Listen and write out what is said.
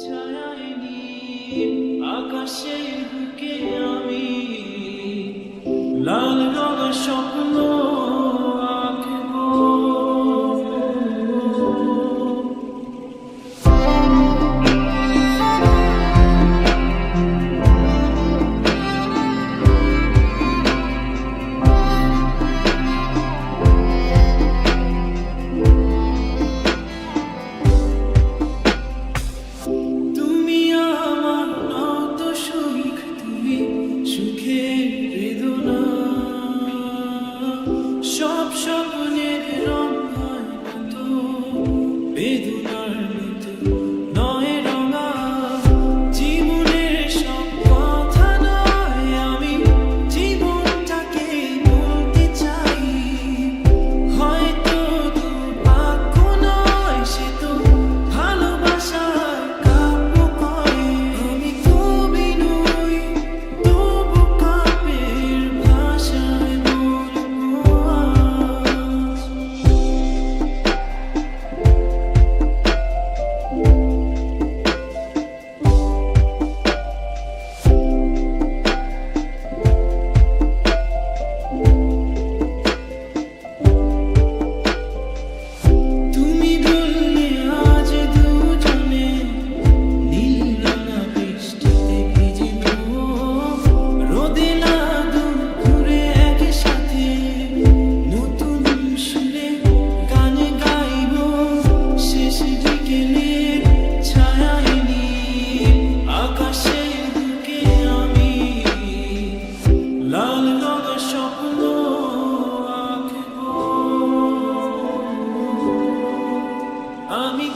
ছায়ায় নীল আকাশের বুকে আমি লাল রঙের স্বপ্ন আঁকবো। তুমি আমার নত সুখ, তুমি সুখের বেদনা, সব স্বপ্নের রং হয় মতো বেদনার মতো নয় রঙা। জীবনের সব কথা নয়, আমি জীবনটাকে বলতে চাই। হয়তো দুর্ভাগ্য নয়, সে তো ভালোবাসার কাব্য কয়। আমি কবি নই, তবু কাব্যের ভাষায় বলবো আজ। তুমি বললে আজ দুজনে নীল রাঙা বৃষ্টিতে ভিজিব, রোদে না দুপুরে একসাথে নতুন সুরে গান গাইব। শেষ বিকেলের ছায়ায় নীল আকাশের বুকে আমি লাল রঙের স্বপ্ন আঁকবো। আমি